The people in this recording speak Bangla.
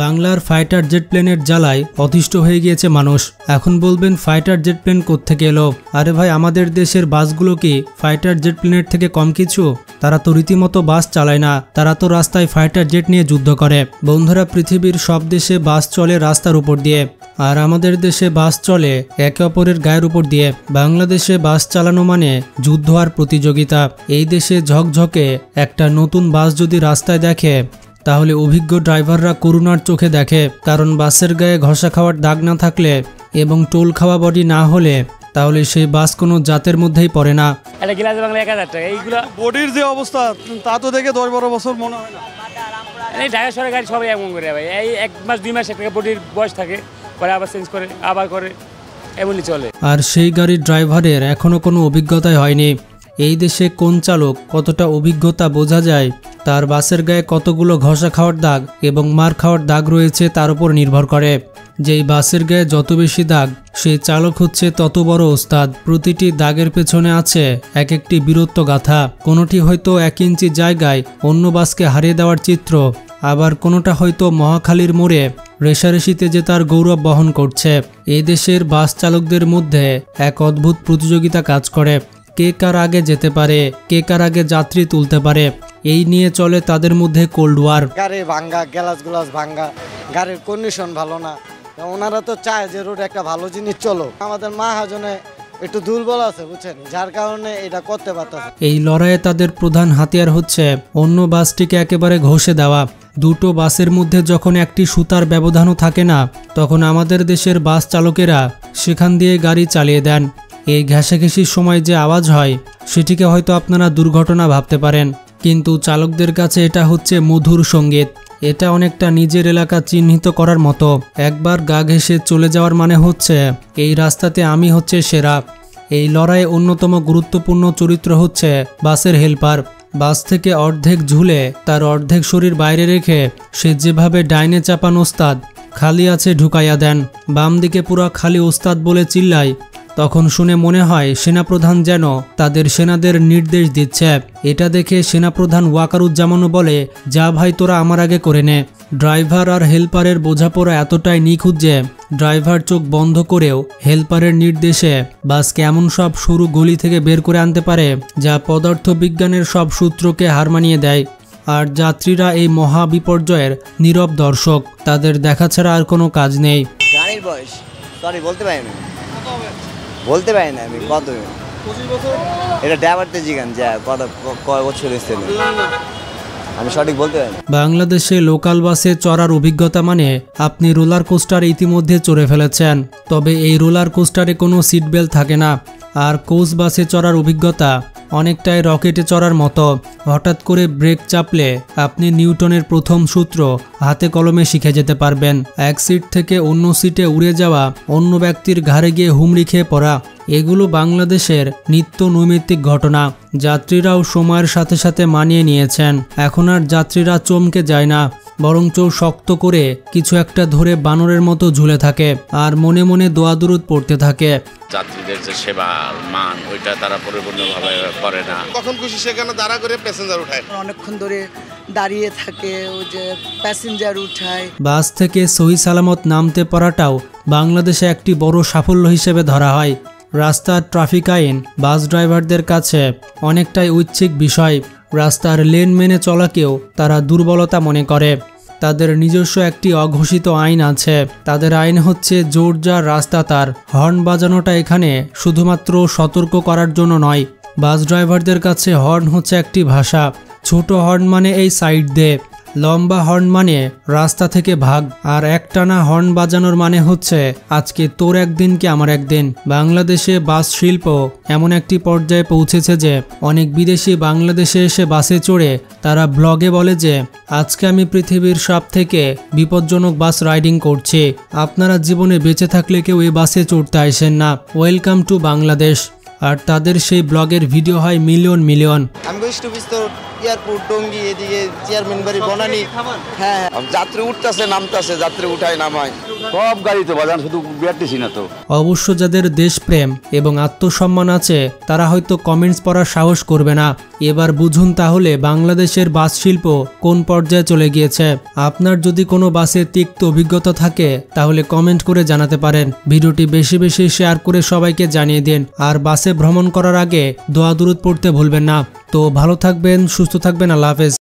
বাংলার ফাইটার জেট প্লেনের জ্বালায় অতিষ্ঠ হয়ে গিয়েছে মানুষ। এখন বলবেন ফাইটার জেট প্লেন কোত্থেকে এলো? আরে ভাই, আমাদের দেশের বাসগুলো কি ফাইটার জেট প্লেনের থেকে কম কিছু? তারা তো রীতিমতো বাস চালায় না, তারা তো রাস্তায় ফাইটার জেট নিয়ে যুদ্ধ করে। বন্ধুরা, পৃথিবীর সব দেশে বাস চলে রাস্তার উপর দিয়ে, আর আমাদের দেশে বাস চলে একে অপরের গায়ের উপর দিয়ে। বাংলাদেশে বাস চালানো মানে যুদ্ধ আর প্রতিযোগিতা। এই দেশে ঝকঝকে একটা নতুন বাস যদি রাস্তায় দেখে, তাহলে অভিজ্ঞ ড্রাইভাররা করুণার চোখে দেখে, কারণ বাসের গায়ে ঘষা খাওয়ার দাগ না থাকলে এবং টোল খাওয়া বডি না হলে তাহলে সেই বাস কোনো জাতের মধ্যেই পড়ে না। এটা গ্লাস বাংলা 1000 টাকা। এইগুলো বডির যে অবস্থা তা তো দেখে 10-12 বছর মনে হয় না। এই ঢাকা শহরের গাড়ি সবাই এমন করে ভাই, এই 1 মাস 2 মাস একটা বডির বয়স থাকে, পরে আবার চেঞ্জ করে আবার করে, এমনই চলে। আর সেই গাড়ির ড্রাইভারের এখনো কোনো অভিজ্ঞতাই হয়নি। এই দেশে কোন চালক কতটা অভিজ্ঞতা বোঝা যায় তার বাসের গায়ে কতগুলো ঘষা খাওয়ার দাগ এবং মার খাওয়ার দাগ রয়েছে তার উপর নির্ভর করে। যেই বাসের গায়ে যত বেশি দাগ, সেই চালক হচ্ছে তত বড় ওস্তাদ। প্রতিটি দাগের পেছনে আছে এক একটি বীরত্ব গাথা। কোনোটি হয়তো 1 ইঞ্চি জায়গায় অন্য বাসকে হারিয়ে দেওয়ার চিত্র, আবার কোনোটা হয়তো মহাখালীর মোড়ে রেশারেশিতে যে তার গৌরব বহন করছে। এই দেশের বাস চালকদের মধ্যে এক অদ্ভুত প্রতিযোগিতা কাজ করে। কে কার আগে যেতে পারে, কে কার আগে যাত্রী তুলতে পারে, এই নিয়ে চলে তাদের মধ্যে কোল্ড ওয়ার। গাড়ি ভাঙ্গা, গ্লাস ভাঙ্গা, গাড়ির কন্ডিশন ভালো না। ওনারা তো চায় যে রোড একটা ভালো জিনিস চলো। আমাদের মহাজনে একটু দুর্বল আছে, বুঝছেন, যার কারণে এটা করতে পারতেছে। এই লড়াইয়ে তাদের প্রধান হাতিয়ার হচ্ছে অন্য বাসটিকে একেবারে ঘষে দেওয়া। দুটো বাসের মধ্যে যখন একটি সুতার ব্যবধানও থাকে না, তখন আমাদের দেশের বাস চালকেরা সেখান দিয়ে গাড়ি চালিয়ে দেন। এই ঘেঁষাঘেঁষির সময় যে আওয়াজ হয়, সেটিকে হয়তো আপনারা দুর্ঘটনা ভাবতে পারেন, কিন্তু চালকদের কাছে এটা হচ্ছে মধুর সঙ্গীত। এটা অনেকটা নিজের এলাকা চিহ্নিত করার মতো। একবার গা ঘেঁষে চলে যাওয়ার মানে হচ্ছে এই রাস্তাতে আমি হচ্ছে সেরা। এই লড়াইয়ে অন্যতম গুরুত্বপূর্ণ চরিত্র হচ্ছে বাসের হেল্পার। বাস থেকে অর্ধেক ঝুলে তার অর্ধেক শরীর বাইরে রেখে সে যেভাবে ডাইনে চাপান ওস্তাদ, খালি আছে ঢুকাইয়া দেন, বাম দিকে পুরা খালি ওস্তাদ বলে চিল্লায়, তখন শুনে মনে হয় সেনাপ্রধান যেন তাদের সেনাদের নির্দেশ দিচ্ছে। এটা দেখে সেনাপ্রধান ওয়াকারুজ্জামানও বলে, যা ভাই তোরা আমার আগে করে নে। ড্রাইভার আর হেল্পারের বোঝাপড়া এতটাই নিখুঁত যে ড্রাইভার চোখ বন্ধ করেও হেল্পারের নির্দেশে বাসকে এমন সব সরু গলি থেকে বের করে আনতে পারে যা পদার্থবিজ্ঞানের সব সূত্রকে হার মানিয়ে দেয়। আর যাত্রীরা এই মহা বিপর্যয়ের নীরব দর্শক, তাদের দেখা ছাড়া আর কোনো কাজ নেই। গাড়ির বয়স সরি বলতে পারি না, আমি কত 25 বছর। এটা ড্রাইভারতে জিগান যা কয় বছর হয়েছে আমি সঠিক বলতে পারি না। বাংলাদেশে লোকাল বাসে চড়ার অভিজ্ঞতা মানে আপনি রোলার কোস্টার ইতিমধ্যে চড়ে ফেলেছেন, তবে এই রোলার কোস্টারে কোনো সিট বেল্ট থাকে না। আর কোচ বাসে চড়ার অভিজ্ঞতা অনেকটাই রকেটে চড়ার মতো। হঠাৎ করে ব্রেক চাপলে আপনি নিউটনের প্রথম সূত্র হাতে কলমে শিখে যেতে পারবেন। এক সিট থেকে অন্য সিটে উড়ে যাওয়া, অন্য ব্যক্তির ঘাড়ে গিয়ে হুমড়ি খেয়ে পড়া, এগুলো বাংলাদেশের নিত্য নৈমিত্তিক ঘটনা। যাত্রীরাও সময়ের সাথে সাথে মানিয়ে নিয়েছেন। এখন আর যাত্রীরা চমকে যায় না, বরঞ্চ শক্ত করে কিছু একটা ধরে বানরের মতো ঝুলে থাকে আর মনে মনে দোয়া দুরুদ পড়তে থাকে। যাত্রীদের যে সেবা মান, ওইটা তারা পরিপূর্ণভাবে করে না। কখন খুশি সেখানে দাঁড়া করে প্যাসেঞ্জার উঠায়, অনেকক্ষণ ধরে দাঁড়িয়ে থাকে, ওই যে প্যাসেঞ্জার উঠায়। বাস থেকে সহি সালামত নামতে পারাটাও বাংলাদেশে একটি বড় সাফল্য হিসেবে ধরা হয়। রাস্তার ট্রাফিক আইন বাস ড্রাইভারদের কাছে অনেকটাই ঐচ্ছিক বিষয়। রাস্তার লেন মেনে চলাকেও তারা দুর্বলতা মনে করে। তাদের নিজস্ব একটি অঘোষিত আইন আছে। তাদের আইন হচ্ছে জোর যার রাস্তা তার। হর্ন বাজানোটা এখানে শুধুমাত্র সতর্ক করার জন্য নয়, বাস ড্রাইভারদের কাছে হর্ন হচ্ছে একটি ভাষা। ছোট হর্ন মানে এই সাইড দে, লম্বা হর্ন মানে রাস্তা থেকে ভাগ, আর একটানা হর্ন বাজানোর মানে হচ্ছে আজকে তোর একদিন কি আমার একদিন। বাংলাদেশে বাস শিল্প এমন একটি পর্যায়ে পৌঁছেছে যে অনেক বিদেশি বাংলাদেশে এসে বাসে চড়ে তারা ব্লগে বলে যে আজকে আমি পৃথিবীর সব থেকে বিপজ্জনক বাস রাইডিং করছি, আপনারা জীবনে বেঁচে থাকলে কেউ এই বাসে চড়তে আসেন না, ওয়েলকাম টু বাংলাদেশ। আর তাদের সেই ব্লগের ভিডিও হয় মিলিয়ন মিলিয়ন। আমি এয়ারপোর্ট, টঙ্গী, এদিকে চেয়ারম্যান বাড়ি, বনানী। হ্যাঁ, যাত্রী উঠতেছে নামতেছে, যাত্রী উঠায় নামায়, সব গাড়ি তো বাজান, শুধু বিআরটিসি না তো। অবশ্য যাদের দেশপ্রেম এবং আত্মসম্মান আছে তারা হয়তো কমেন্টস পড়ার সাহস করবে না। এবার বুঝুন তাহলে বাংলাদেশের বাস শিল্প কোন পর্যায়ে চলে গিয়েছে। আপনার যদি কোনো বাসে তিক্ত অভিজ্ঞতা থাকে তাহলে কমেন্ট করে জানাতে পারেন। ভিডিওটি বেশি বেশি শেয়ার করে সবাইকে জানিয়ে দিন। আর বাসে ভ্রমণ করার আগে দোয়া দুরূদ পড়তে ভুলবেন না। তো ভালো থাকবেন, সুস্থ থাকবেন, আল্লাহ হাফেজ।